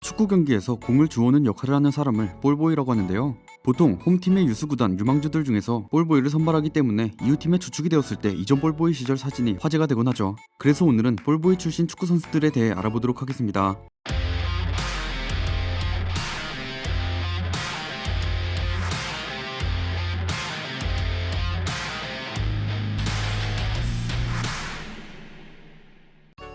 축구 경기에서 공을 주워오는 역할을 하는 사람을 볼보이라고 하는데요. 보통 홈팀의 유수구단 유망주들 중에서 볼보이를 선발하기 때문에 이웃팀의 주축이 되었을 때 이전 볼보이 시절 사진이 화제가 되곤 하죠. 그래서 오늘은 볼보이 출신 축구 선수들에 대해 알아보도록 하겠습니다.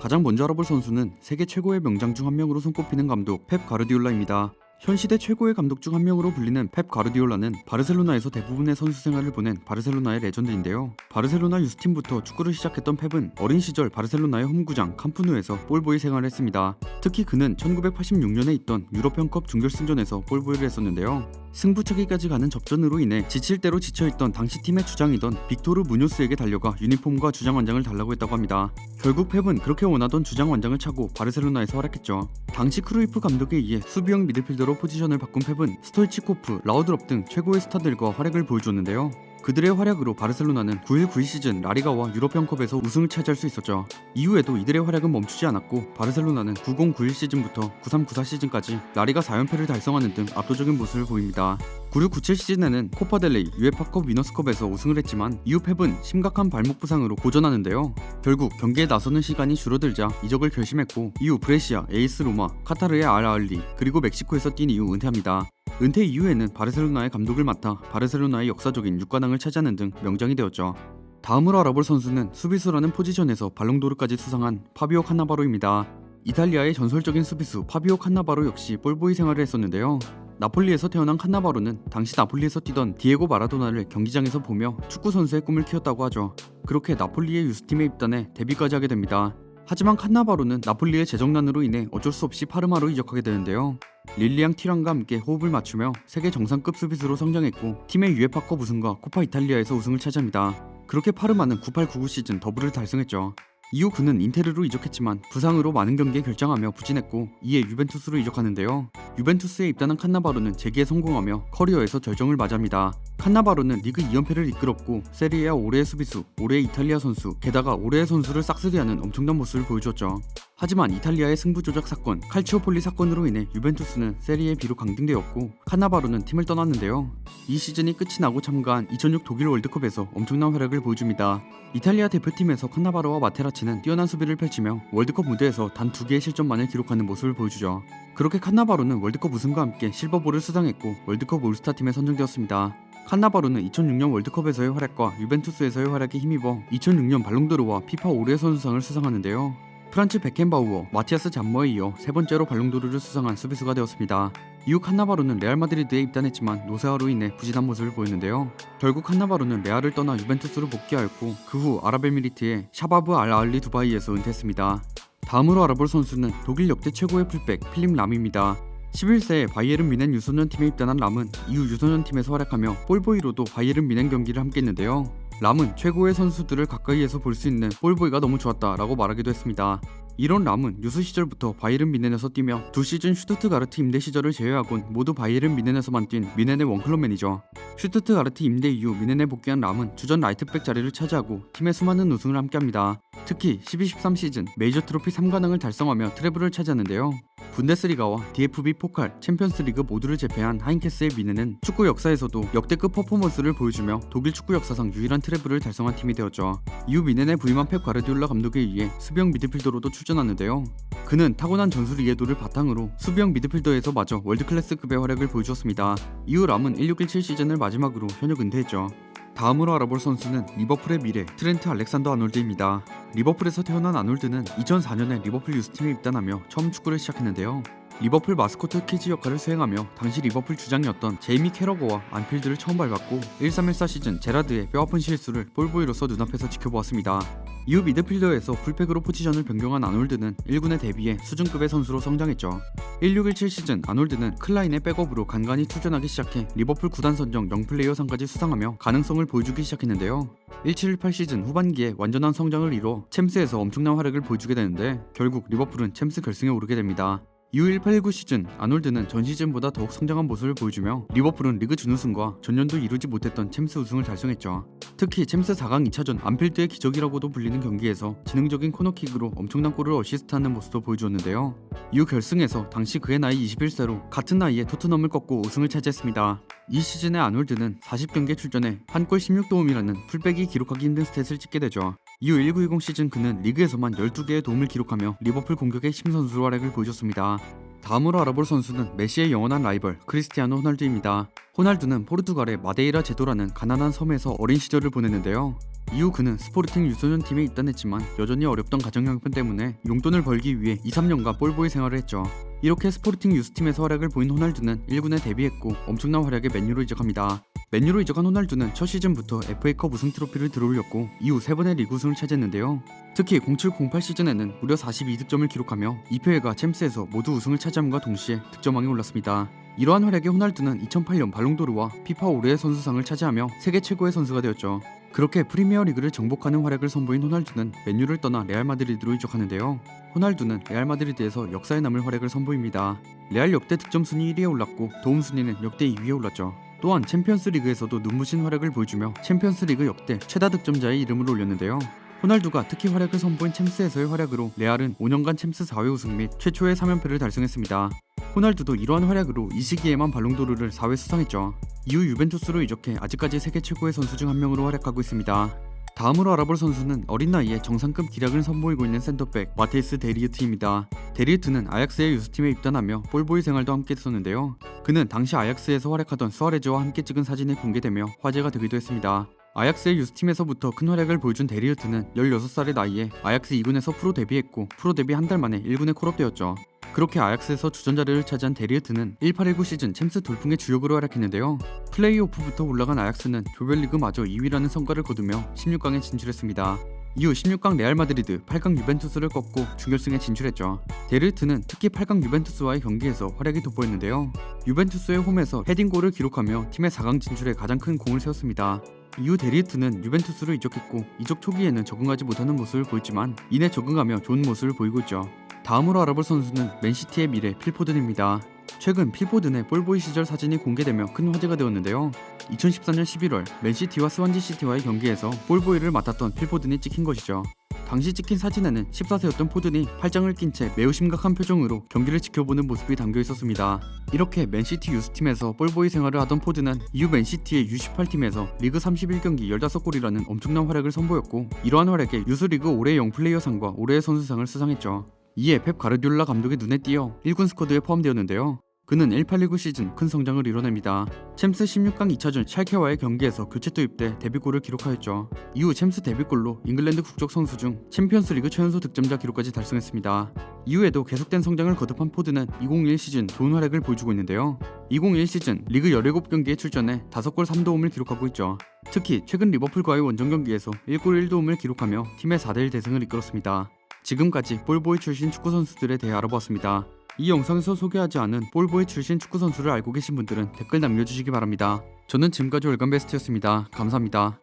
가장 먼저 알아볼 선수는 세계 최고의 명장 중 한 명으로 손꼽히는 감독 펩 가르디올라입니다. 현 시대 최고의 감독 중 한 명으로 불리는 펩 가르디올라는 바르셀로나에서 대부분의 선수 생활을 보낸 바르셀로나의 레전드인데요. 바르셀로나 유스팀부터 축구를 시작했던 펩은 어린 시절 바르셀로나의 홈구장 캄프누에서 볼보이 생활을 했습니다. 특히 그는 1986년에 있던 유럽형컵 준결승전에서 볼보이를 했었는데요. 승부차기까지 가는 접전으로 인해 지칠 대로 지쳐있던 당시 팀의 주장이던 빅토르 무뇨스에게 달려가 유니폼과 주장 완장을 달라고 했다고 합니다. 결국 펩은 그렇게 원하던 주장 완장을 차고 바르셀로나에서 활약했죠. 당시 크루이프 감독에 의해 수비형 미드필더로 포지션을 바꾼 펩은 스토이치코프, 라우드롭 등 최고의 스타들과 활약을 보여주었는데요. 그들의 활약으로 바르셀로나는 91-92 시즌 라리가와 유럽형컵에서 우승을 차지할 수 있었죠. 이후에도 이들의 활약은 멈추지 않았고 바르셀로나는 90-91 시즌부터 93-94 시즌까지 라리가 4연패를 달성하는 등 압도적인 모습을 보입니다. 96-97 시즌에는 코파델레이, 유에파컵 위너스컵에서 우승을 했지만 이후 펩은 심각한 발목 부상으로 고전하는데요. 결국 경기에 나서는 시간이 줄어들자 이적을 결심했고 이후 브레시아, 에이스 로마, 카타르의 알아알리 그리고 멕시코에서 뛴 이후 은퇴합니다. 은퇴 이후에는 바르셀로나의 감독을 맡아 바르셀로나의 역사적인 6관왕을 차지하는 등 명장이 되었죠. 다음으로 알아볼 선수는 수비수라는 포지션에서 발롱도르까지 수상한 파비오 칸나바로입니다. 이탈리아의 전설적인 수비수 파비오 칸나바로 역시 볼보이 생활을 했었는데요. 나폴리에서 태어난 칸나바로는 당시 나폴리에서 뛰던 디에고 마라도나를 경기장에서 보며 축구 선수의 꿈을 키웠다고 하죠. 그렇게 나폴리의 유스팀에 입단해 데뷔까지 하게 됩니다. 하지만 칸나바로는 나폴리의 재정난으로 인해 어쩔 수 없이 파르마로 이적하게 되는데요. 릴리앙 티랑과 함께 호흡을 맞추며 세계 정상급 수비수로 성장했고 팀의 유에파컵 우승과 코파 이탈리아에서 우승을 차지합니다. 그렇게 파르마는 98-99 시즌 더블을 달성했죠. 이후 그는 인테르로 이적했지만 부상으로 많은 경기에 결장하며 부진했고 이에 유벤투스로 이적하는데요. 유벤투스에 입단한 칸나바로는 재기에 성공하며 커리어에서 절정을 맞이합니다. 칸나바로는 리그 2연패를 이끌었고 세리에A 올해의 수비수, 올해의 이탈리아 선수, 게다가 올해의 선수를 싹쓸이하는 엄청난 모습을 보여주었죠. 하지만 이탈리아의 승부조작 사건, 칼치오폴리 사건으로 인해 유벤투스는 세리에 B로 강등되었고 칸나바로는 팀을 떠났는데요. 이 시즌이 끝이 나고 참가한 2006 독일 월드컵에서 엄청난 활약을 보여줍니다. 이탈리아 대표팀에서 칸나바로와 마테라치는 뛰어난 수비를 펼치며 월드컵 무대에서 단 2개의 실점만을 기록하는 모습을 보여주죠. 그렇게 칸나바로는 월드컵 우승과 함께 실버볼을 수상했고 월드컵 올스타팀에 선정되었습니다. 칸나바로는 2006년 월드컵에서의 활약과 유벤투스에서의 활약에 힘입어 2006년 발롱도르와 피파 올해의 선수상을 수상하는데요. 프란츠 베켄바우어, 마티아스 잠머에 이어 세 번째로 발롱도르를 수상한 수비수가 되었습니다. 이후 칸나바로는 레알 마드리드에 입단했지만 노세아로 인해 부진한 모습을 보였는데요. 결국 칸나바로는 레알을 떠나 유벤투스로 복귀하였고 그 후 아랍에미리트의 샤바브 알 아흘리 두바이에서 은퇴했습니다. 다음으로 알아볼 선수는 독일 역대 최고의 풀백 필립 람입니다. 11세에 바이에른 뮌헨 유소년팀에 입단한 람은 이후 유소년팀에서 활약하며 볼보이로도 바이에른 뮌헨 경기를 함께했는데요. 람은 최고의 선수들을 가까이에서 볼 수 있는 볼보이가 너무 좋았다 라고 말하기도 했습니다. 이런 람은 유스 시절부터 바이에른 뮌헨에서 뛰며 2시즌 슈투트가르트 임대 시절을 제외하곤 모두 바이에른 뮌헨에서만 뛴 뮌헨의 원클럽맨이죠. 슈투트가르트 임대 이후 뮌헨에 복귀한 람은 주전 라이트백 자리를 차지하고 팀의 수많은 우승을 함께합니다. 특히 12-13 시즌 메이저 트로피 3관왕을 달성하며 트래블을 차지하는데요. 분데스리가와 DFB 포칼, 챔피언스리그 모두를 제패한 하인케스의 뮌헨은 축구 역사에서도 역대급 퍼포먼스를 보여주며 독일 축구 역사상 유일한 트래블을 달성한 팀이 되었죠. 이후 뮌헨에 부임한 펩 가르디올라 감독에 의해 수비형 미드필더로도 출전하는데요. 그는 타고난 전술 이해도를 바탕으로 수비형 미드필더에서 마저 월드클래스급의 활약을 보여주었습니다. 이후 람은 16-17 시즌을 마지막으로 현역 은퇴했죠. 다음으로 알아볼 선수는 리버풀의 미래 트렌트 알렉산더 아놀드입니다. 리버풀에서 태어난 아놀드는 2004년에 리버풀 유스팀에 입단하며 처음 축구를 시작했는데요. 리버풀 마스코트 키즈 역할을 수행하며 당시 리버풀 주장이었던 제이미 캐러거와 안필드를 처음 밟았고 13-14 시즌 제라드의 뼈아픈 실수를 볼보이로서 눈앞에서 지켜보았습니다. 이후 미드필더에서 풀백으로 포지션을 변경한 아놀드는 1군에 데뷔해 수준급의 선수로 성장했죠. 16-17 시즌 아놀드는 클라인의 백업으로 간간히 투전하기 시작해 리버풀 구단 선정 영플레이어상까지 수상하며 가능성을 보여주기 시작했는데요. 17-18 시즌 후반기에 완전한 성장을 이뤄 챔스에서 엄청난 활약을 보여주게 되는데 결국 리버풀은 챔스 결승에 오르게 됩니다. 이후 1819 시즌 아놀드는 전 시즌보다 더욱 성장한 모습을 보여주며 리버풀은 리그 준우승과 전년도 이루지 못했던 챔스 우승을 달성했죠. 특히 챔스 4강 2차전 안필드의 기적이라고도 불리는 경기에서 지능적인 코너킥으로 엄청난 골을 어시스트하는 모습도 보여주었는데요. 이후 결승에서 당시 그의 나이 21세로 같은 나이에 토트넘을 꺾고 우승을 차지했습니다. 이 시즌에 아놀드는 40경기에 출전해 한 골 16도움이라는 풀백이 기록하기 힘든 스탯을 찍게 되죠. 이후 1920 시즌 그는 리그에서만 12개의 도움을 기록하며 리버풀 공격의 핵심 선수로 활약을 보여줬습니다. 다음으로 알아볼 선수는 메시의 영원한 라이벌 크리스티아노 호날두입니다. 호날두는 포르투갈의 마데이라 제도라는 가난한 섬에서 어린 시절을 보냈는데요. 이후 그는 스포르팅 유소년 팀에 입단했지만 여전히 어렵던 가정 형편 때문에 용돈을 벌기 위해 2-3년간 볼보이 생활을 했죠. 이렇게 스포르팅 유스팀에서 활약을 보인 호날두는 1군에 데뷔했고 엄청난 활약에 맨유로 이적합니다. 맨유로 이적한 호날두는 첫 시즌부터 FA컵 우승 트로피를 들어올렸고 이후 3번의 리그 우승을 차지했는데요. 특히 07-08 시즌에는 무려 42득점을 기록하며 2패회가 챔스에서 모두 우승을 차지함과 동시에 득점왕에 올랐습니다. 이러한 활약에 호날두는 2008년 발롱도르와 피파 올해의 선수상을 차지하며 세계 최고의 선수가 되었죠. 그렇게 프리미어리그를 정복하는 활약을 선보인 호날두는 맨유를 떠나 레알 마드리드로 이적하는데요. 호날두는 레알 마드리드에서 역사에 남을 활약을 선보입니다. 레알 역대 득점 순위 1위에 올랐고 도움 순위는 역대 2위에 올랐죠. 또한 챔피언스 리그에서도 눈부신 활약을 보여주며 챔피언스 리그 역대 최다 득점자의 이름을 올렸는데요. 호날두가 특히 활약을 선보인 챔스에서의 활약으로 레알은 5년간 챔스 4회 우승 및 최초의 3연패를 달성했습니다. 호날두도 이러한 활약으로 이 시기에만 발롱도르를 4회 수상했죠. 이후 유벤투스로 이적해 아직까지 세계 최고의 선수 중 한 명으로 활약하고 있습니다. 다음으로 알아볼 선수는 어린 나이에 정상급 기량을 선보이고 있는 센터백 마테이스 데리흐트입니다. 데리흐트는 아약스의 유스팀에 입단하며 볼보이 생활도 함께 했었는데요. 그는 당시 아약스에서 활약하던 수아레즈와 함께 찍은 사진이 공개되며 화제가 되기도 했습니다. 아약스의 유스팀에서부터 큰 활약을 보여준 데리흐트는 16살의 나이에 아약스 2군에서 프로 데뷔했고 프로 데뷔 한 달 만에 1군에 콜업되었죠. 그렇게 아약스에서 주전 자리를 차지한 데리흐트는 18-19 시즌 챔스 돌풍의 주역으로 활약했는데요. 플레이오프부터 올라간 아약스는 조별리그마저 2위라는 성과를 거두며 16강에 진출했습니다. 이후 16강 레알 마드리드, 8강 유벤투스를 꺾고 준결승에 진출했죠. 데르히트는 특히 8강 유벤투스와의 경기에서 활약이 돋보였는데요. 유벤투스의 홈에서 헤딩골을 기록하며 팀의 4강 진출에 가장 큰 공을 세웠습니다. 이후 데리히트는 유벤투스로 이적했고 이적 초기에는 적응하지 못하는 모습을 보였지만 이내 적응하며 좋은 모습을 보이고 있죠. 다음으로 알아볼 선수는 맨시티의 미래 필포든입니다. 최근 필포든의 볼보이 시절 사진이 공개되며 큰 화제가 되었는데요. 2014년 11월 맨시티와 스완지시티와의 경기에서 볼보이를 맡았던 필포든이 찍힌 것이죠. 당시 찍힌 사진에는 14세였던 포든이 팔짱을 낀 채 매우 심각한 표정으로 경기를 지켜보는 모습이 담겨 있었습니다. 이렇게 맨시티 유스팀에서 볼보이 생활을 하던 포든은 이후 맨시티의 U18팀에서 리그 31경기 15골이라는 엄청난 활약을 선보였고 이러한 활약에 유스리그 올해의 영플레이어상과 올해의 선수상을 수상했죠. 이에 펩 가르디올라 감독의 눈에 띄어 1군 스쿼드에 포함되었는데요. 그는 18-19 시즌 큰 성장을 이뤄냅니다. 챔스 16강 2차전 샬케와의 경기에서 교체 투입돼 데뷔골을 기록하였죠. 이후 챔스 데뷔골로 잉글랜드 국적 선수 중 챔피언스리그 최연소 득점자 기록까지 달성했습니다. 이후에도 계속된 성장을 거듭한 포드는 2021 시즌 좋은 활약을 보여주고 있는데요. 2021 시즌 리그 17경기에 출전해 5골 3도움을 기록하고 있죠. 특히 최근 리버풀과의 원정 경기에서 1골 1도움을 기록하며 팀의 4대1 대승을 이끌었습니다. 지금까지 볼보이 출신 축구 선수들에 대해 알아보았습니다. 이 영상에서 소개하지 않은 볼보이 출신 축구 선수를 알고 계신 분들은 댓글 남겨주시기 바랍니다. 저는 지금까지 월간베스트였습니다. 감사합니다.